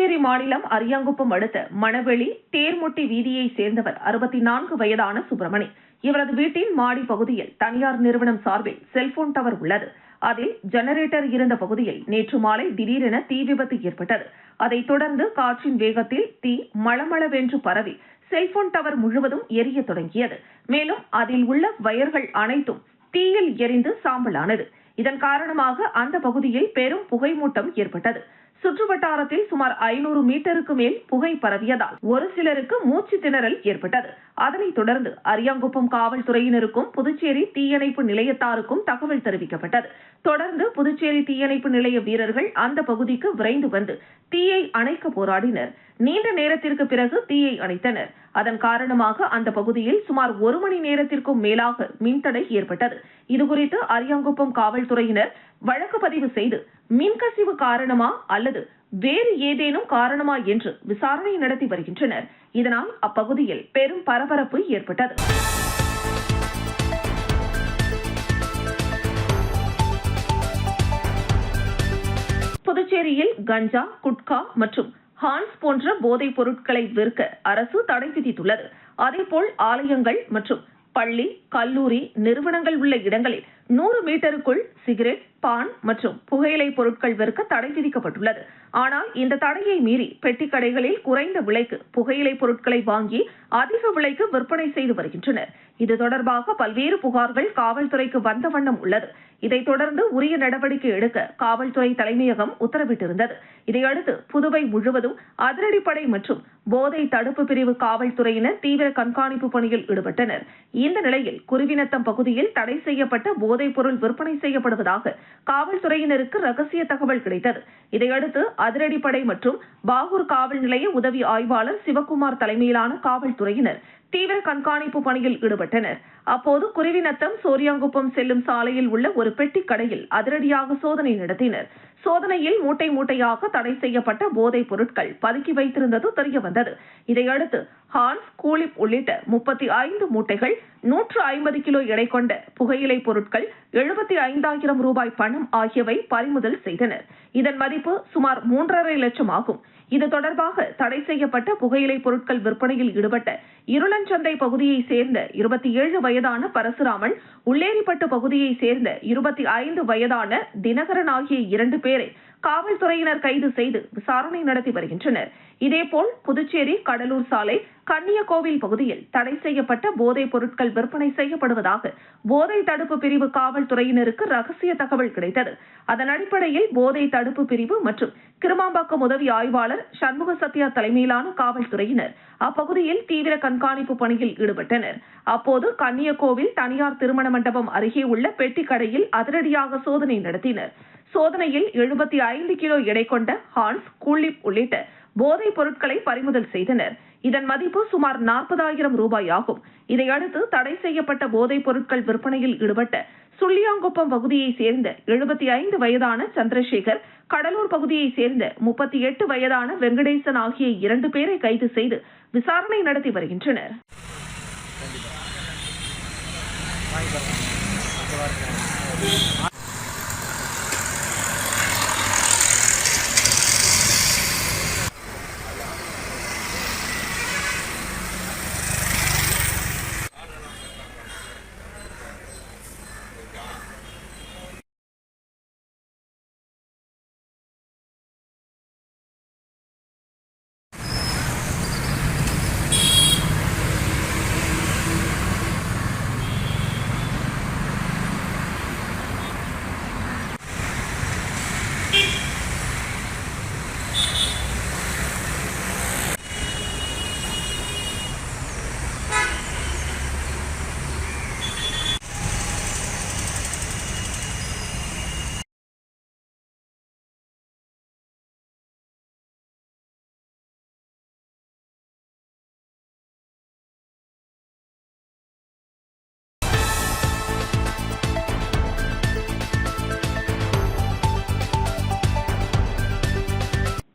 புதுச்சேரி மாநிலம் அரியாங்குப்பம் அடுத்த மணவெளி தேர்முட்டி வீதியை சேர்ந்தவர் 64 வயதான சுப்பிரமணி. இவரது வீட்டின் மாடி பகுதியில் தனியார் நிறுவனம் சார்பில் செல்போன் டவர் உள்ளது. அதில் ஜெனரேட்டர் இருந்த பகுதியில் நேற்று மாலை திடீரென தீ விபத்து ஏற்பட்டது. அதைத் தொடர்ந்து காற்றின் வேகத்தில் தீ மளமளவென்று பரவி செல்போன் டவர் முழுவதும் எரிய தொடங்கியது. மேலும் அதில் உள்ள வயர்கள் அனைத்தும் தீயில் எரிந்து சாம்பலானது. இதன் காரணமாக அந்த பகுதியில் பெரும் புகைமூட்டம் ஏற்பட்டது. சுற்றுவட்டாரத்தில் சுமார் 500 மீட்டருக்கு மேல் புகை பரவியதால் ஒரு சிலருக்கு மூச்சு திணறல் ஏற்பட்டது. அதனைத் தொடர்ந்து அரியாங்குப்பம் காவல்துறையினருக்கும் புதுச்சேரி தீயணைப்பு நிலையத்தாருக்கும் தகவல் தெரிவிக்கப்பட்டது. தொடர்ந்து புதுச்சேரி தீயணைப்பு நிலைய வீரர்கள் அந்த பகுதிக்கு விரைந்து வந்து தீயை அணைக்க போராடினர். நீண்ட நேரத்திற்கு பிறகு தீயை அணைத்தனர். அதன் காரணமாக அந்த பகுதியில் சுமார் 1 மணி நேரத்திற்கும் மேலாக மின்தடை ஏற்பட்டது. இதுகுறித்து அரியாங்குப்பம் காவல்துறையினர் வழக்கு பதிவு செய்து மின்கசிவு காரணமா அல்லது வேறு ஏதேனும் காரணமா என்று விசாரணை நடத்தி வருகின்றனர். இதனால் அப்பகுதியில் பெரும் பரபரப்பு ஏற்பட்டது. புதுச்சேரியில் கஞ்சா, குட்கா மற்றும் ஹான்ஸ் போன்ற போதைப் பொருட்களை விற்க அரசு தடை விதித்துள்ளது. அதேபோல் ஆலயங்கள் மற்றும் பள்ளி, கல்லூரி, நிறுவனங்கள் உள்ள இடங்களில் 100 மீட்டருக்குள் சிகரெட், பான் மற்றும் புகையிலை பொருட்கள் விற்க தடை விதிக்கப்பட்டுள்ளது. ஆனால் இந்த தடையை மீறி பெட்டி கடைகளில் குறைந்த விலைக்கு புகையிலை பொருட்களை வாங்கி அதிக விலைக்கு விற்பனை செய்து வருகின்றனர். இது தொடர்பாக பல்வேறு புகார்கள் காவல்துறைக்கு வந்த வண்ணம் உள்ளது. இதைத் தொடர்ந்து உரிய நடவடிக்கை எடுக்க காவல்துறை தலைமையகம் உத்தரவிட்டிருந்தது. இதையடுத்து புதுவை முழுவதும் அதிரடிப்படை மற்றும் போதை தடுப்பு பிரிவு காவல்துறையினர் தீவிர கண்காணிப்பு பணியில் ஈடுபட்டனர். இந்த நிலையில் குருவிநத்தம் பகுதியில் தடை செய்யப்பட்ட போதைப் பொருள் விற்பனை செய்யப்படுவதாக காவல்துறையினருக்கு ரகசிய தகவல் கிடைத்தது. இதையடுத்து அதிரடிப்படை மற்றும் பாகூர் காவல் நிலைய உதவி ஆய்வாளர் சிவக்குமார் தலைமையிலான காவல்துறையினர் தீவிர கண்காணிப்பு பணியில் ஈடுபட்டனர். அப்போது குருவிநத்தம் சோரியாங்குப்பம் செல்லும் சாலையில் உள்ள ஒரு பெட்டி கடையில் அதிரடியாக சோதனை நடத்தினர். சோதனையில் மூட்டை மூட்டையாக தடை செய்யப்பட்ட போதைப் பொருட்கள் பதுக்கி வைத்திருந்தது தெரியவந்தது. இதையடுத்து ஹான்ஸ், கூலிப் உள்ளிட்ட 35 மூட்டைகள், 150 கிலோ எடை கொண்ட புகையிலை பொருட்கள், 75,000 ரூபாய் பணம் ஆகியவை பறிமுதல் செய்தனர். இதன் மதிப்பு சுமார் 3.5 லட்சம் ஆகும். இது தொடர்பாக தடை செய்யப்பட்ட புகையிலை பொருட்கள் விற்பனையில் ஈடுபட்ட இருளஞ்சந்தை பகுதியை சேர்ந்த 27 வயதான பரசுராமன், உள்ளேரிப்பட்டு பகுதியை சேர்ந்த 25 வயதான தினகரன் ஆகிய 2 பேரை காவல்துறையினர் கைது செய்து விசாரணை நடத்தி வருகின்றனர். இதேபோல் புதுச்சேரி கடலூர் சாலை கன்னியகோவில் பகுதியில் தடை செய்யப்பட்ட போதைப் பொருட்கள் விற்பனை செய்யப்படுவதாக போதை தடுப்பு பிரிவு காவல்துறையினருக்கு ரகசிய தகவல் கிடைத்தது. அதன் அடிப்படையில் போதை தடுப்பு பிரிவு மற்றும் கிருமாம்பாக்கம் உதவி ஆய்வாளர் சண்முக சத்யா தலைமையிலான காவல்துறையினர் அப்பகுதியில் தீவிர கண்காணிப்பு பணியில் ஈடுபட்டனர். அப்போது கன்னியகோவில் தனியார் திருமண மண்டபம் அருகே உள்ள பெட்டி கடையில் அதிரடியாக சோதனை நடத்தினர். சோதனையில் 75 கிலோ எடை கொண்ட ஹான்ஸ், கூலிப் உள்ளிட்ட போதைப் பொருட்களை பறிமுதல் செய்தனர். இதன் மதிப்பு சுமார் 40,000 ரூபாய் ஆகும். இதையடுத்து தடை செய்யப்பட்ட போதைப் பொருட்கள் விற்பனையில் ஈடுபட்ட சுள்ளியாங்குப்பம் பகுதியை சேர்ந்த 75 வயதான சந்திரசேகர், கடலூர் பகுதியை சேர்ந்த 38 வயதான வெங்கடேசன் ஆகிய 2 பேரை கைது செய்து விசாரணை நடத்தி வருகின்றனர்.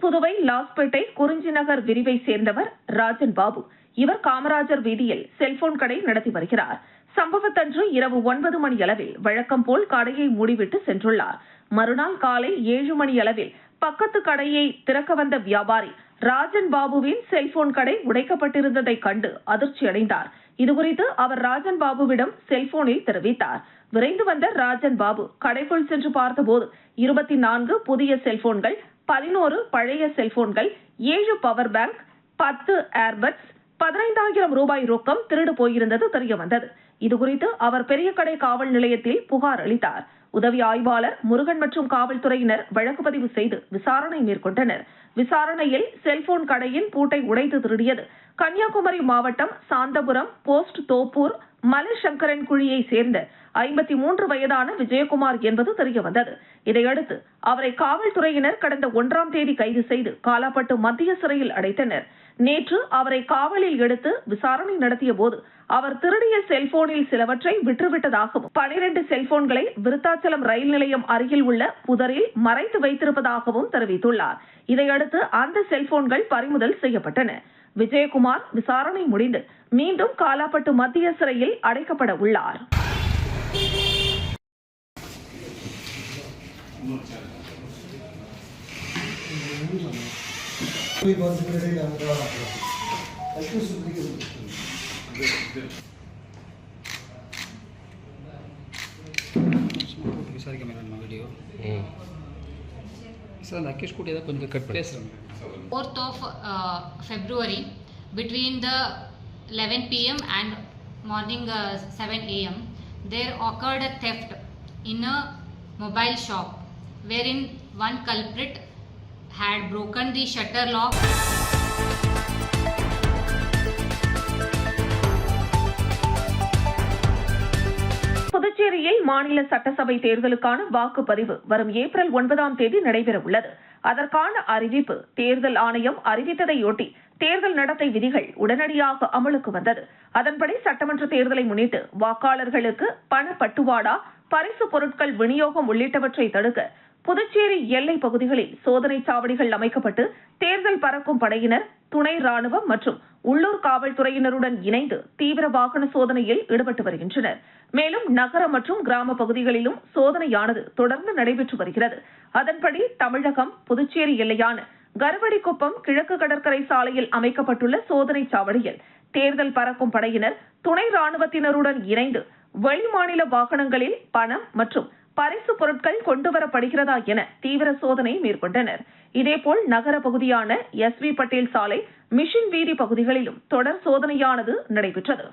புதுவை லாஸ்பேட்டை குறிஞ்சி நகர் விரிவை சேர்ந்தவர் ராஜன் பாபு. இவர் காமராஜர் வீதியில் செல்போன் கடை நடத்தி வருகிறார். சம்பவத்தன்று இரவு 9 மணி அளவில் வழக்கம் போல் கடையை மூடிவிட்டு சென்றுள்ளார். மறுநாள் காலை 7 மணி அளவில் பக்கத்து கடையை திறக்க வந்த வியாபாரி ராஜன் பாபுவின் செல்போன் கடை உடைக்கப்பட்டிருந்ததை கண்டு அதிர்ச்சி அடைந்தார். இதுகுறித்து அவர் ராஜன் பாபுவிடம் செல்போனில் தெரிவித்தார். விரைந்து வந்த ராஜன் பாபு கடைக்குள் சென்று பார்த்தபோது 24 புதிய செல்போன்கள், 11 பழைய செல்போன்கள், 7 பவர் பேங்க், 10 ஏர்பட்ஸ், 15,000 ரூபாய் ரொக்கம் திருடு போயிருந்தது தெரியவந்தது. இதுகுறித்து அவர் பெரிய கடை காவல் நிலையத்தில் புகார் அளித்தார். உதவி ஆய்வாளர் முருகன் மற்றும் காவல்துறையினர் வழக்கு பதிவு செய்து விசாரணை மேற்கொண்டனர். விசாரணையில் செல்போன் கடையின் பூட்டை உடைத்து திருடியது கன்னியாகுமரி மாவட்டம் சாந்தபுரம் போஸ்ட் தோப்பூர் மலைசங்கரன் குழியை சேர்ந்த 53 வயதான விஜயகுமார் என்பது தெரியவந்தது. இதையடுத்து அவரை காவல்துறையினர் கடந்த 1ஆம் தேதி கைது செய்து காலாப்பட்டு மத்திய சிறையில் அடைத்தனர். நேற்று அவரை காவலில் எடுத்து விசாரணை நடத்திய போது அவர் திருடிய செல்போனில் சிலவற்றை விற்றுவிட்டதாகவும் 12 செல்போன்களை விருத்தாச்சலம் ரயில் நிலையம் அருகில் உள்ள புதரில் மறைத்து வைத்திருப்பதாகவும் தெரிவித்துள்ளார். இதையடுத்து அந்த செல்போன்கள் பறிமுதல் செய்யப்பட்டன. விஜயகுமார் விசாரணை முடிந்து மீண்டும் காலாப்பட்டு மத்திய சிறையில் அடைக்கப்பட உள்ளார். வீடியோ சார் அந்த அக்யூஸ் கூட ஏதாவது கொஞ்சம் கட் பேசுகிறேன். 4th of February between the 11 p.m. and morning 7 a.m. there occurred a theft in a mobile shop wherein one culprit had broken the shutter lock. புதுச்சேரியில் மாநில சட்டசபை தேர்தலுக்கான வாக்குப்பதிவு வரும் ஏப்ரல் 9ஆம் தேதி நடைபெற உள்ளது. அதற்கான அறிவிப்பு தேர்தல் ஆணையம் அறிவித்ததையொட்டி தேர்தல் நடத்தை விதிகள் உடனடியாக அமலுக்கு வந்தது. அதன்படி சட்டமன்ற தேர்தலை முன்னிட்டு வாக்காளர்களுக்கு பண பட்டுவாடா, பரிசு பொருட்கள் விநியோகம் உள்ளிட்டவற்றை தடுக்க புதுச்சேரி எல்லை பகுதிகளில் சோதனை சாவடிகள் அமைக்கப்பட்டு தேர்தல் பறக்கும் படையினர், துணை ராணுவம் மற்றும் உள்ளூர் காவல்துறையினருடன் இணைந்து தீவிர வாகன சோதனையில் ஈடுபட்டு வருகின்றனர். மேலும் நகர மற்றும் கிராம பகுதிகளிலும் சோதனையானது தொடர்ந்து நடைபெற்று வருகிறது. அதன்படி தமிழகம் புதுச்சேரி எல்லையான கருவடிக்குப்பம் கிழக்கு கடற்கரை சாலையில் அமைக்கப்பட்டுள்ள சோதனை சாவடியில் தேர்தல் பறக்கும் படையினர், துணை ராணுவத்தினருடன் இணைந்து வெளிமாநில வாகனங்களில் பணம் மற்றும் பரிசு பொருட்கள் கொண்டுவரப்படுகிறதா என தீவிர சோதனை மேற்கொண்டனர். இதேபோல் நகர பகுதியான SV பட்டேல் சாலை, மிஷின் வீதி பகுதிகளிலும் தொடர் சோதனையானது நடைபெற்றது.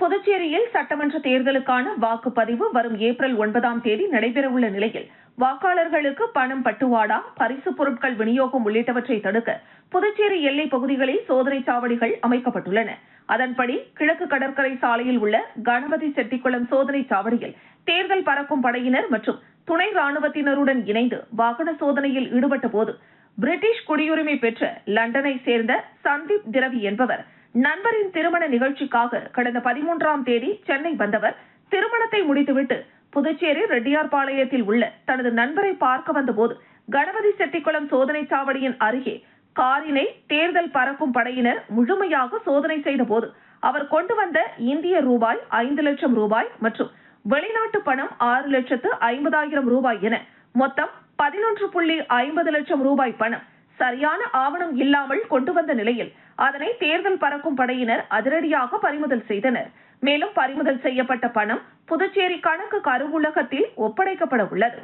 புதுச்சேரியில் சட்டமன்ற தேர்தலுக்கான வாக்குப்பதிவு வரும் ஏப்ரல் 9ஆம் தேதி நடைபெறவுள்ள நிலையில் வாக்காளர்களுக்கு பணம் பட்டுவாடா, பரிசு பொருட்கள் விநியோகம் உள்ளிட்டவற்றை தடுக்க புதுச்சேரி எல்லை பகுதிகளில் சோதனை சாவடிகள் அமைக்கப்பட்டுள்ளன. அதன்படி கிழக்கு கடற்கரை சாலையில் உள்ள கணபதி செட்டிக்குளம் சோதனை சாவடியில் தேர்தல் பறக்கும் படையினர் மற்றும் துணை ராணுவத்தினருடன் இணைந்து வாகன சோதனையில் ஈடுபட்ட போது பிரிட்டிஷ் குடியுரிமை பெற்ற லண்டனை சேர்ந்த சந்தீப் திரவி என்பவர் நண்பரின் திருமண நிகழ்ச்சிக்காக கடந்த 13ஆம் தேதி சென்னை வந்தவர் திருமணத்தை முடித்துவிட்டு புதுச்சேரி ரெட்டியார்பாளையத்தில் உள்ள தனது நண்பரை பார்க்க வந்தபோது கணபதி செட்டிக்குளம் சோதனை சாவடியின் அருகே காரினை தேர்தல் பறக்கும் படையினர் முழுமையாக சோதனை செய்த போது அவர் கொண்டு வந்த இந்திய ரூபாய் 5 லட்சம் ரூபாய் மற்றும் வெளிநாட்டு பணம் 6,50,000 ரூபாய் என மொத்தம் 11.50 லட்சம் ரூபாய் பணம் சரியான ஆவணம் இல்லாமல் கொண்டு வந்த நிலையில் அதனை தேர்தல் பறக்கும் படையினர் அதிரடியாக பறிமுதல் செய்தனர். மேலும் பறிமுதல் செய்யப்பட்ட பணம் புதுச்சேரி கணக்கு கருவூலகத்தில் ஒப்படைக்கப்பட உள்ளது.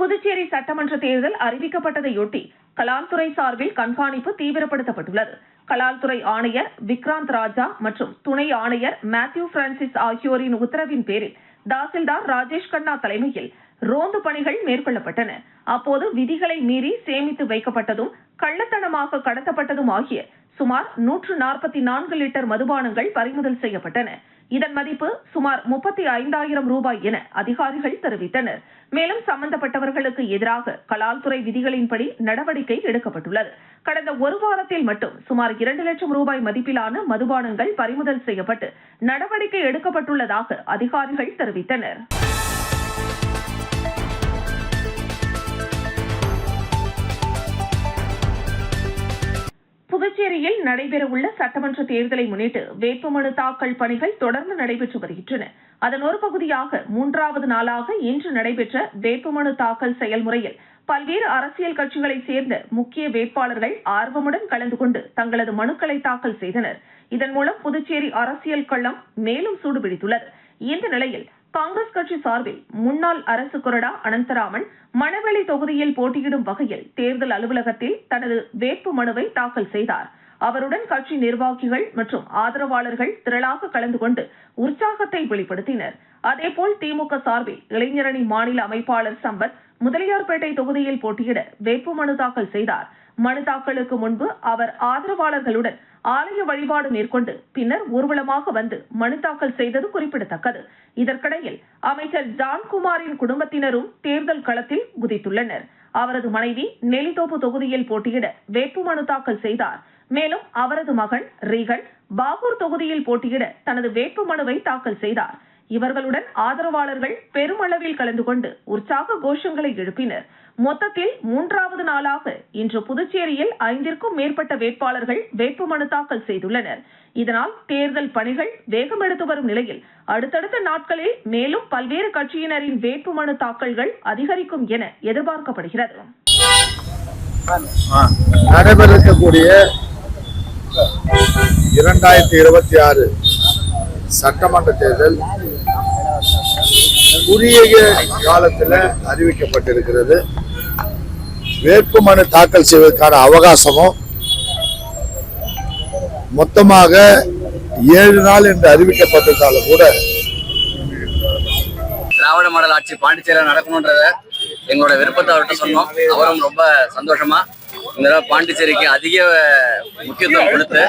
புதுச்சேரி சட்டமன்ற தேர்தல் அறிவிக்கப்பட்டதையொட்டி கலால்துறை சார்பில் கண்காணிப்பு தீவிரப்படுத்தப்பட்டுள்ளது. கலால்துறை ஆணையர் விக்ராந்த் ராஜா மற்றும் துணை ஆணையர் மேத்யூ பிரான்சிஸ் ஆகியோரின் உத்தரவின் பேரில் தாசில்தார் ராஜேஷ் கண்ணா தலைமையில் ரோந்து பணிகள் மேற்கொள்ளப்பட்டன. அப்போது விதிகளை மீறி சேமித்து வைக்கப்பட்டதும் கள்ளத்தனமாக கடத்தப்பட்டதும் ஆகிய சுமார் 144 லிட்டர் மதுபானங்கள் பறிமுதல் செய்யப்பட்டன. இதன் மதிப்பு சுமார் 35,000 ரூபாய் என அதிகாரிகள் தெரிவித்தனர். மேலும் சம்பந்தப்பட்டவர்களுக்கு எதிராக கலால்துறை விதிகளின்படி நடவடிக்கை எடுக்கப்பட்டுள்ளது. கடந்த ஒரு வாரத்தில் மட்டும் சுமார் 2 லட்சம் ரூபாய் மதிப்பிலான மதுபானங்கள் பறிமுதல் செய்யப்பட்டு நடவடிக்கை எடுக்கப்பட்டுள்ளதாக அதிகாரிகள் தெரிவித்தனர். புதுச்சேரியில் நடைபெறவுள்ள சட்டமன்ற தேர்தலை முன்னிட்டு வேட்புமனு தாக்கல் பணிகள் தொடர்ந்து நடைபெற்று வருகின்றன. அதன் ஒரு பகுதியாக 3வது நாளாக இன்று நடைபெற்ற வேட்புமனு தாக்கல் செயல்முறையில் பல்வேறு அரசியல் கட்சிகளைச் சேர்ந்த முக்கிய வேட்பாளர்கள் ஆர்வமுடன் கலந்து கொண்டு தங்களது மனுக்களை தாக்கல் செய்தனர். இதன் மூலம் புதுச்சேரி அரசியல் களம் மேலும் சூடுபிடித்துள்ளது. இந்த நிலையில் காங்கிரஸ் கட்சி சார்பில் முன்னாள் அரசு கொறடா அனந்தராமன் மணவெளி தொகுதியில் போட்டியிடும் வகையில் தேர்தல் அலுவலகத்தில் தனது வேட்பு மனுவை தாக்கல் செய்தார். அவருடன் கட்சி நிர்வாகிகள் மற்றும் ஆதரவாளர்கள் திரளாக கலந்து கொண்டு உற்சாகத்தை வெளிப்படுத்தினர். அதேபோல் திமுக சார்பில் இளைஞரணி மாநில அமைப்பாளர் சம்பத் முதலியார்பேட்டை தொகுதியில் போட்டியிட வேட்புமனு தாக்கல் செய்தார். மனு தாக்கலுக்கு முன்பு அவர் ஆதரவாளர்களுடன் ஆலய வழிபாடு மேற்கொண்டு பின்னர் ஊர்வலமாக வந்து மனு தாக்கல் செய்தது குறிப்பிடத்தக்கது. இதற்கிடையில் அமைச்சர் ஜான்குமாரின் குடும்பத்தினரும் தேர்தல் களத்தில் குதித்துள்ளனர். அவரது மனைவி நெல்லித்தோப்பு தொகுதியில் போட்டியிட வேட்புமனு தாக்கல் செய்தார். மேலும் அவரது மகன் ரீகன் பாகூர் தொகுதியில் போட்டியிட தனது வேட்புமனுவை தாக்கல் செய்தார். இவர்களுடன் ஆதரவாளர்கள் பெருமளவில் கலந்து கொண்டு உற்சாக கோஷங்களை எழுப்பினர். மொத்தத்தில் 3வது நாளாக இன்று புதுச்சேரியில் 5ற்கும் மேற்பட்ட வேட்பாளர்கள் வேட்புமனு தாக்கல் செய்துள்ளனர். இதனால் தேர்தல் பணிகள் வேகமெடுத்து வரும் நிலையில் அடுத்தடுத்த நாட்களில் மேலும் பல்வேறு கட்சியினரின் வேட்புமனு தாக்கல்கள் அதிகரிக்கும் என எதிர்பார்க்கப்படுகிறது. நடைபெறக்கூடிய 2026 சட்டமன்ற தேர்தல் குறுகிய காலத்தில் அறிவிக்கப்பட்டிருக்கிறது. வேட்புமனு தாக்கல் செய்வதற்கான அவகாசமும் மொத்தமாக 7 நாள் என்று அறிவிக்கப்பட்டிருந்தாலும் கூட திராவிட மாடல் ஆட்சி பாண்டிச்சேரியில் நடக்கணுன்றத எங்களோட விருப்பத்தை அவர்கிட்ட சொன்னோம். அவரும் ரொம்ப சந்தோஷமா இந்த தடவை பாண்டிச்சேரிக்கு அதிக முக்கியத்துவம் கொடுத்து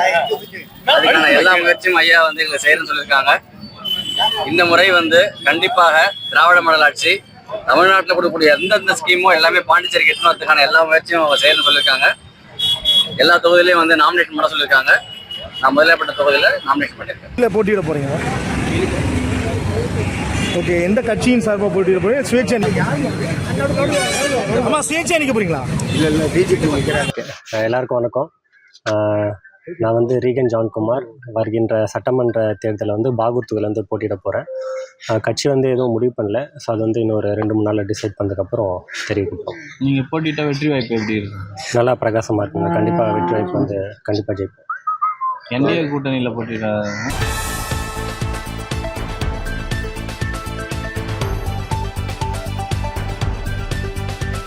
அதுக்கான எல்லா முயற்சியும் ஐயா வந்து எங்களை செய்யணும்னு சொல்லியிருக்காங்க. இந்த முறை வந்து கண்டிப்பாக திராவிட மாடல் ஆட்சி தமிழ்நாட்டில் கொடுக்கக்கூடிய எந்தெந்த ஸ்கீமோ எல்லாமே பாண்டிச்சேரிக்கு எட்டு வரதுக்கான எல்லா முயற்சியும் அவங்க செய்யணும்னு சொல்லியிருக்காங்க. எல்லா தொகுதியிலையும் வந்து நாமினேஷன் பண்ண சொல்லியிருக்காங்க. நான் முதலேப்பட்ட தொகுதியில் நாமினேஷன் பண்ணியிருக்கேன். இல்லை போட்டியிட போறீங்க? ஓகே, எந்த கட்சியின் சார்பாக போட்டியிட போறீங்க? சுயேட்சை நிற்க போறீங்களா? இல்லை பிஜேபி நிற்கிறேன். எல்லாருக்கும் வணக்கம். நான் வந்து ரீகன் ஜான்குமார். வருகின்ற சட்டமன்ற தேர்தலில் வந்து பாகூர் தொகுதியில் போட்டியிட போகிறேன். கட்சி வந்து எதுவும் முடிவு பண்ணல. ஸோ அது வந்து இன்னொரு 2-3 நாளில் டிசைட் பண்ணதுக்கப்புறம் தெரிவிப்போம். நீங்கள் போட்டியிட்ட வெற்றி வாய்ப்பு எப்படி இருக்கு? நல்லா பிரகாசமாக இருக்குங்க. கண்டிப்பாக வெற்றி வாய்ப்பு வந்து கண்டிப்பாக ஜெயிப்போம். என்டிஏ கூட்டணியில் போட்டியிட